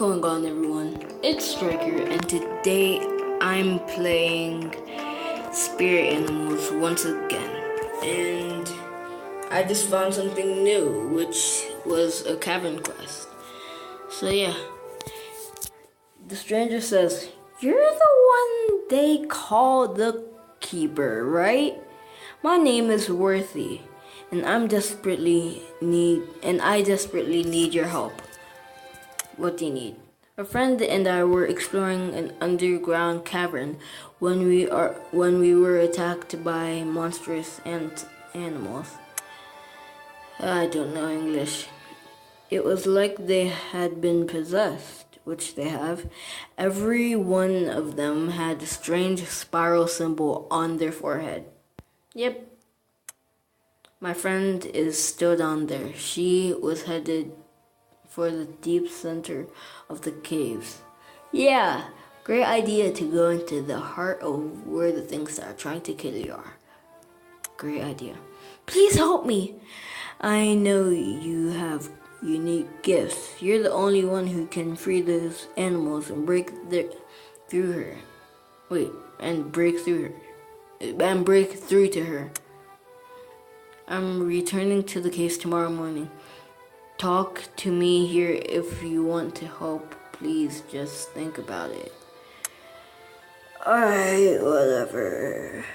going on, everyone? It's Striker, and today I'm playing Spirit Animals once again. And I just found something new, which was a cavern quest. So yeah, the stranger says, "You're the one they call the Keeper, right? My name is Worthy, and I desperately need your help. What do you need?" A friend and I were exploring an underground cavern when we were attacked by monstrous animals. I don't know English. It was like they had been possessed, which they have. Every one of them had a strange spiral symbol on their forehead. Yep. My friend is still down there. She was headed for the deep center of the caves. Yeah, great idea to go into the heart of where the things that are trying to kill you are. Great idea. Please help me. I know you have unique gifts. You're the only one who can free those animals and break through her. Break through to her. I'm returning to the caves tomorrow morning. Talk to me here if you want to help. Please just think about it. Alright, whatever.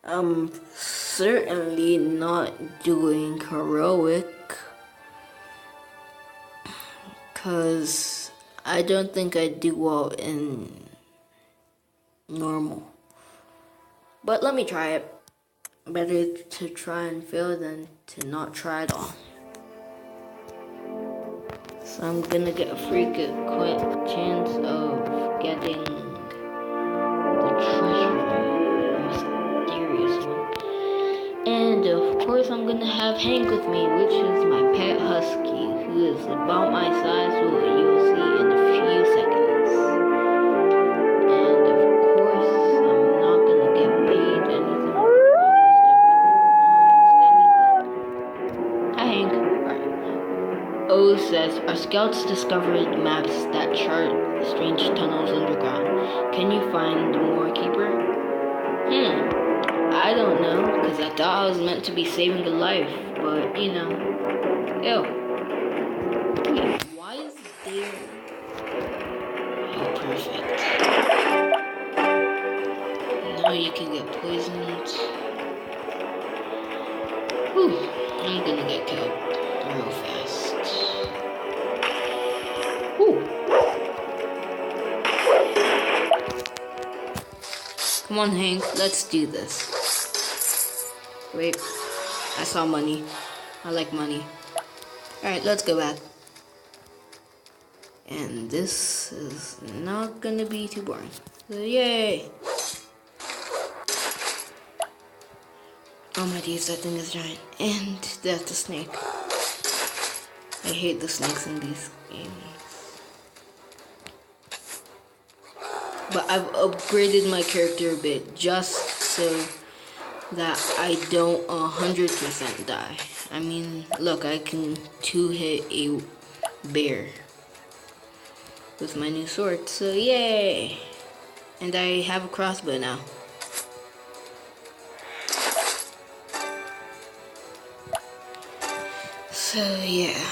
I'm certainly not doing heroic, 'cause I don't think I do well in normal. But let me try it. Better to try and fail than to not try at all. So I'm gonna get a quick chance of getting the treasure, mysterious one. And of course I'm gonna have Hank with me, which is my pet husky, who is about my size, so you'll see in a few seconds. And of course I'm not gonna get paid anything. Hi Hank. O says, our scouts discovered maps that chart strange tunnels underground. Can you find more, Keeper? I don't know, because I thought I was meant to be saving a life, but you know. Ew. Wait, why is there... Oh, perfect. Now you can get poisoned. Whew, I'm gonna get killed real fast. Come on, Hank, let's do this. Wait, I saw money. I like money. Alright, let's go back. And this is not gonna be too boring. So, yay! Oh my days, that thing is giant. And that's a snake. I hate the snakes in these games. But I've upgraded my character a bit just so that I don't 100% die. I mean, look, I can two-hit a bear with my new sword, so yay! And I have a crossbow now. So yeah,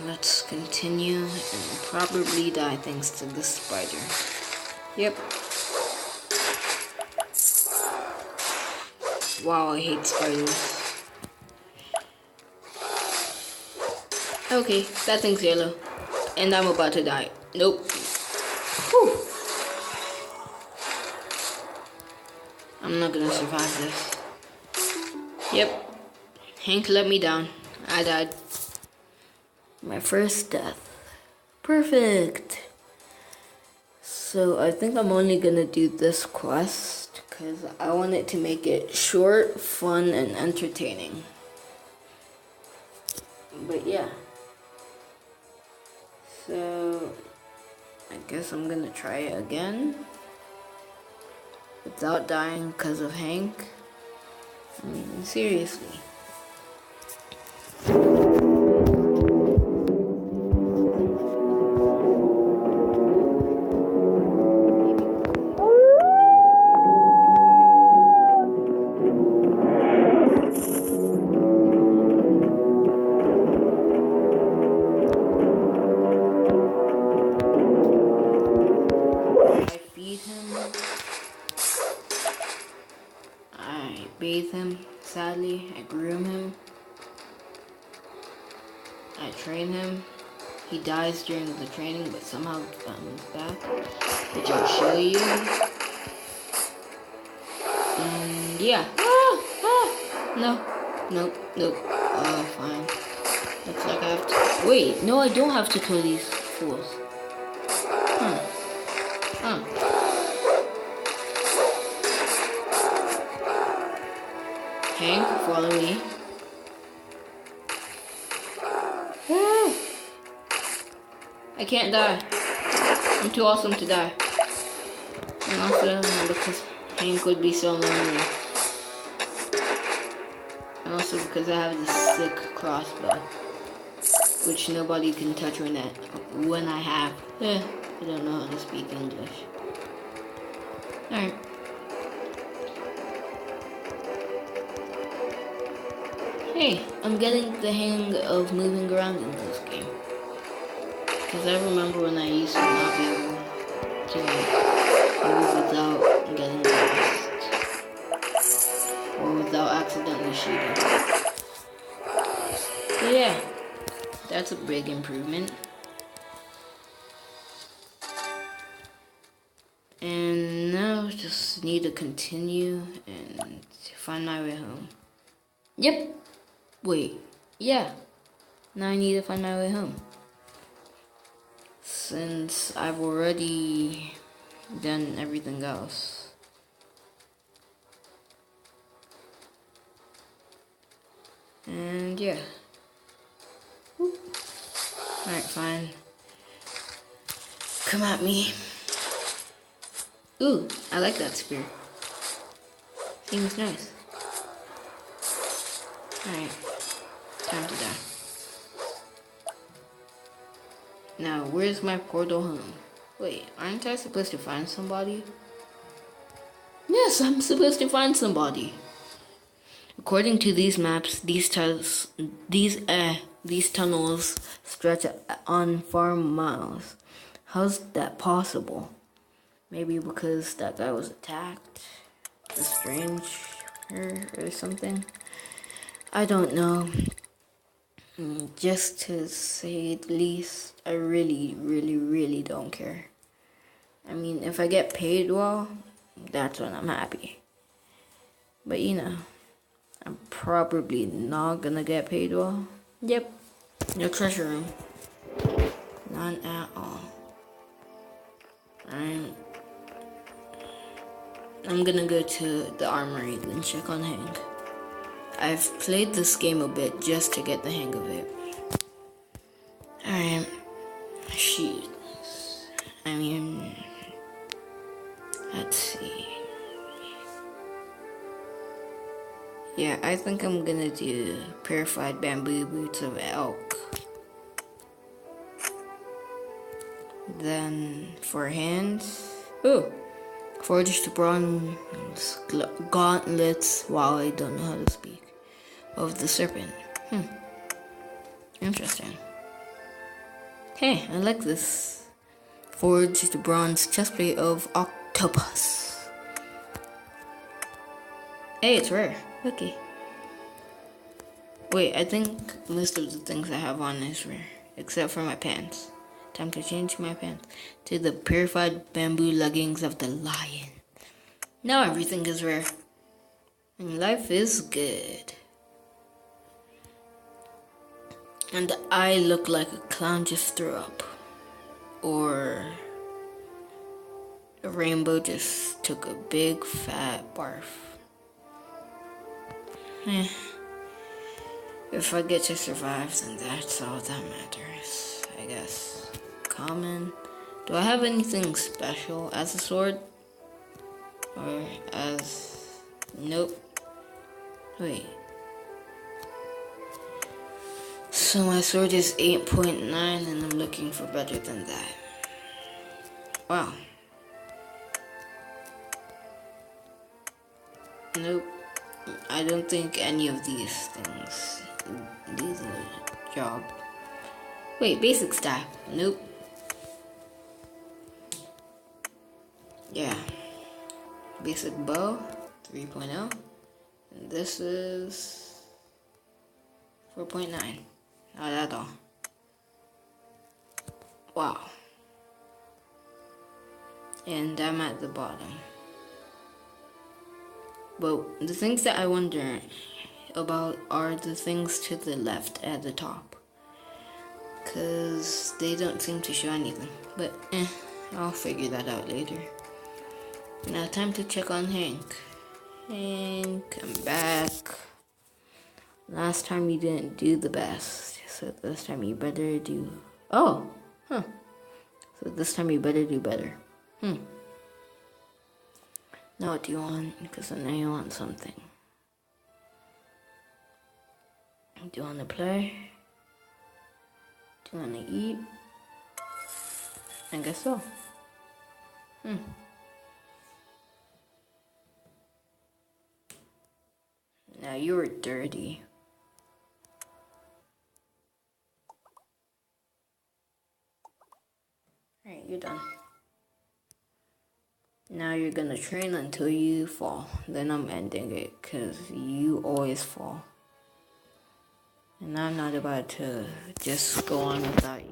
let's continue and probably die thanks to this spider. Yep. Wow, I hate spiders. Okay, that thing's yellow. And I'm about to die. Nope. Whew. I'm not gonna survive this. Yep. Hank let me down. I died. My first death. Perfect. So I think I'm only gonna do this quest because I want it to make it short, fun, and entertaining. But yeah. So I guess I'm gonna try it again without dying because of Hank. I mean, seriously. bathe him, sadly. I groom him. I train him. He dies during the training, but somehow comes back, which I'll show you. And yeah. No. Nope. Oh, fine. Looks like I have to... Wait, no, I don't have to kill these fools. Hank, follow me. I can't die. I'm too awesome to die. And also, because Hank would be so lonely. And also because I have this sick crossbow, which nobody can touch when I have. I don't know how to speak English. Alright. Hey, I'm getting the hang of moving around in this game. Because I remember when I used to not be able to move without getting lost. Or without accidentally shooting. So yeah, that's a big improvement. And now just need to continue and find my way home. Yep. Wait. Yeah. Now I need to find my way home. Since I've already done everything else. And yeah. Alright, fine. Come at me. Ooh, I like that spear. Seems nice. Alright, time to die. Now, where's my portal home? Wait, aren't I supposed to find somebody? Yes, I'm supposed to find somebody. According to these maps, these tunnels stretch on far miles. How's that possible? Maybe because that guy was attacked, a stranger or something. I don't know. Just to say the least, I really don't care. I mean, if I get paid well, that's when I'm happy. But you know, I'm probably not gonna get paid well. Yep. No treasure room. None at all. I'm gonna go to the armory and check on Hank. I've played this game a bit just to get the hang of it. Alright. Shoot. I mean, let's see. Yeah, I think I'm gonna do purified bamboo boots of elk. Then for hands, forged bronze gauntlets. Wow, I don't know how to speak. Of the serpent. Interesting. Hey, I like this. Forged bronze chestplate of octopus. Hey, it's rare. Okay. Wait, I think most of the things I have on is rare, except for my pants. Time to change my pants to the purified bamboo leggings of the lion. Now everything is rare. And life is good. And I look like a clown just threw up. Or a rainbow just took a big fat barf. If I get to survive, then that's all that matters, I guess. Common. Do I have anything special as a sword? Or as... Nope. Wait. So my sword is 8.9 and I'm looking for better than that. Wow. Nope. I don't think any of these things do the job. Wait, basic staff. Nope. Yeah. Basic bow, 3.0. And this is 4.9. Not at all. Wow. And I'm at the bottom. But the things that I wonder about are the things to the left at the top. Because they don't seem to show anything. But I'll figure that out later. Now time to check on Hank. Hank, I'm back. Last time you didn't do the best. So this time you better do... Oh! Huh. So this time you better do better. Now what do you want? Because I know you want something. Do you want to play? Do you want to eat? I guess so. Now you're dirty. Alright, you're done. Now you're gonna train until you fall. Then I'm ending it, because you always fall. And I'm not about to just go on without you.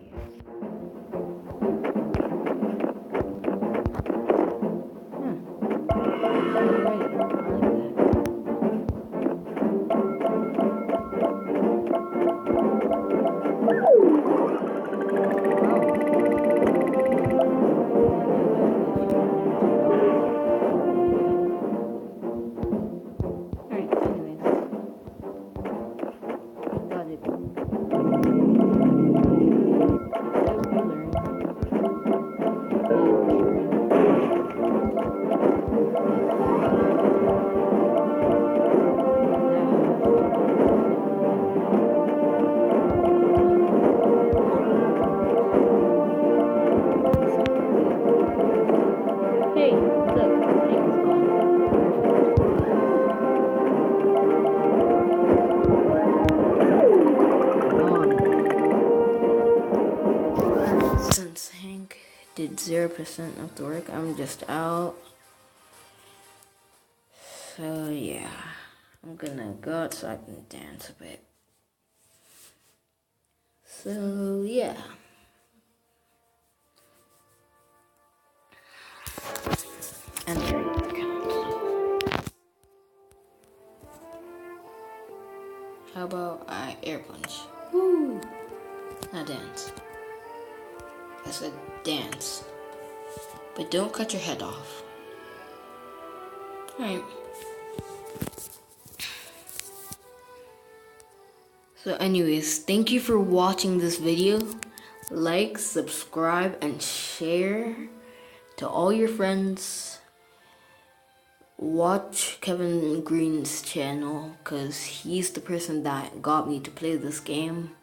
Since Hank did 0% of the work, I'm just out. So yeah, I'm gonna go outside and dance a bit. So yeah. And there it counts. How about I air punch? Woo! Now dance. I said dance. But don't cut your head off. Alright. So anyways, thank you for watching this video. Like, subscribe, and share to all your friends. Watch Kevin Green's channel, because he's the person that got me to play this game.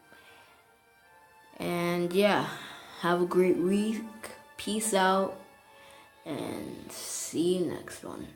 And yeah, have a great week. Peace out. And see you next one.